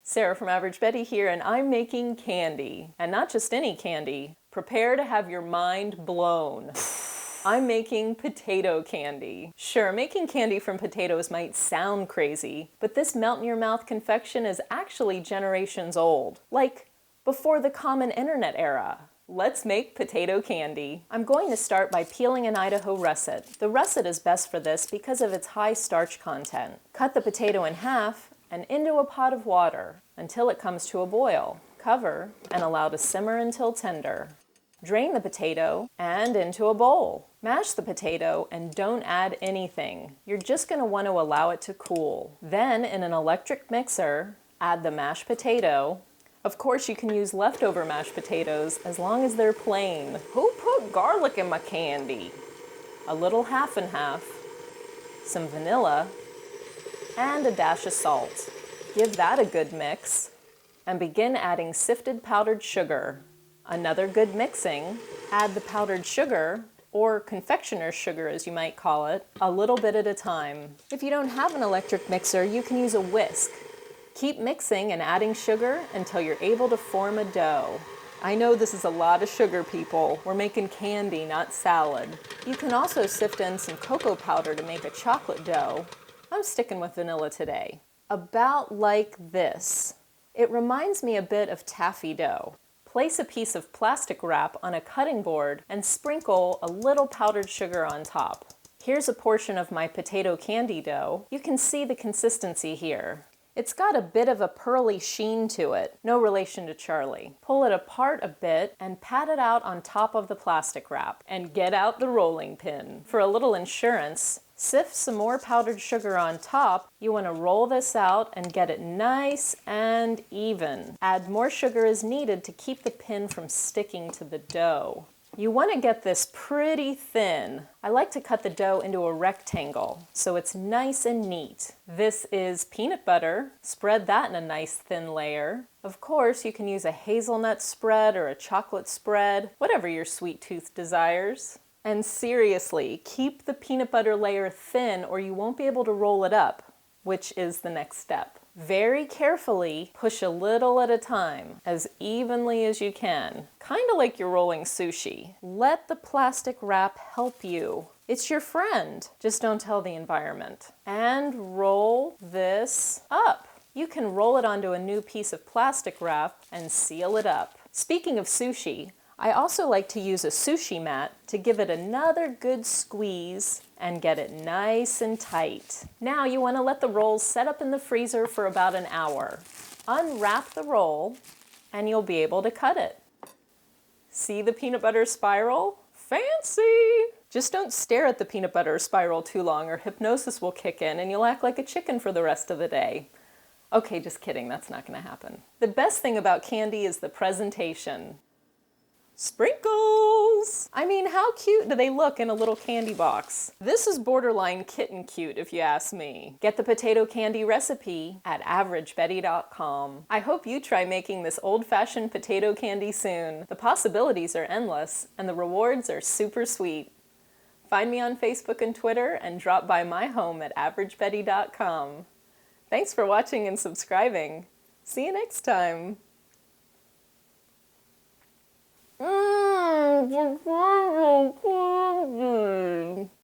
Sara from AverageBetty here, and I'm making candy. And not just any candy. Prepare to have your mind blown. I'm making potato candy. Sure, making candy from potatoes might sound crazy, but this melt-in-your-mouth confection is actually generations old. Like, before the common internet era. Let's make potato candy. I'm going to start by peeling an Idaho russet. The russet is best for this because of its high starch content. Cut the potato in half and into a pot of water until it comes to a boil. Cover and allow to simmer until tender. Drain the potato and into a bowl. Mash the potato and don't add anything. You're just going to want to allow it to cool. Then in an electric mixer, add the mashed potato. Of course, you can use leftover mashed potatoes as long as they're plain. Who put garlic in my candy? A little half and half, some vanilla, and a dash of salt. Give that a good mix and begin adding sifted powdered sugar. Another good mixing, add the powdered sugar, or confectioner's sugar as you might call it, a little bit at a time. If you don't have an electric mixer, you can use a whisk. Keep mixing and adding sugar until you're able to form a dough. I know this is a lot of sugar, people. We're making candy, not salad. You can also sift in some cocoa powder to make a chocolate dough. I'm sticking with vanilla today. About like this. It reminds me a bit of taffy dough. Place a piece of plastic wrap on a cutting board and sprinkle a little powdered sugar on top. Here's a portion of my potato candy dough. You can see the consistency here. It's got a bit of a pearly sheen to it, no relation to Charlie. Pull it apart a bit and pat it out on top of the plastic wrap. And get out the rolling pin. For a little insurance, sift some more powdered sugar on top. You want to roll this out and get it nice and even. Add more sugar as needed to keep the pin from sticking to the dough. You want to get this pretty thin. I like to cut the dough into a rectangle so it's nice and neat. This is peanut butter. Spread that in a nice thin layer. Of course, you can use a hazelnut spread or a chocolate spread, whatever your sweet tooth desires. And seriously, keep the peanut butter layer thin or you won't be able to roll it up, which is the next step. Very carefully push a little at a time, as evenly as you can. Kind of like you're rolling sushi. Let the plastic wrap help you. It's your friend. Just don't tell the environment. And roll this up. You can roll it onto a new piece of plastic wrap and seal it up. Speaking of sushi, I also like to use a sushi mat to give it another good squeeze and get it nice and tight. Now you want to let the rolls set up in the freezer for about an hour. Unwrap the roll and you'll be able to cut it. See the peanut butter spiral? Fancy! Just don't stare at the peanut butter spiral too long or hypnosis will kick in and you'll act like a chicken for the rest of the day. Okay, just kidding, that's not going to happen. The best thing about candy is the presentation. Sprinkles! I mean, how cute do they look in a little candy box? This is borderline kitten cute, if you ask me. Get the potato candy recipe at AverageBetty.com. I hope you try making this old-fashioned potato candy soon. The possibilities are endless, and the rewards are super sweet. Find me on Facebook and Twitter, and drop by my home at AverageBetty.com. Thanks for watching and subscribing. See you next time.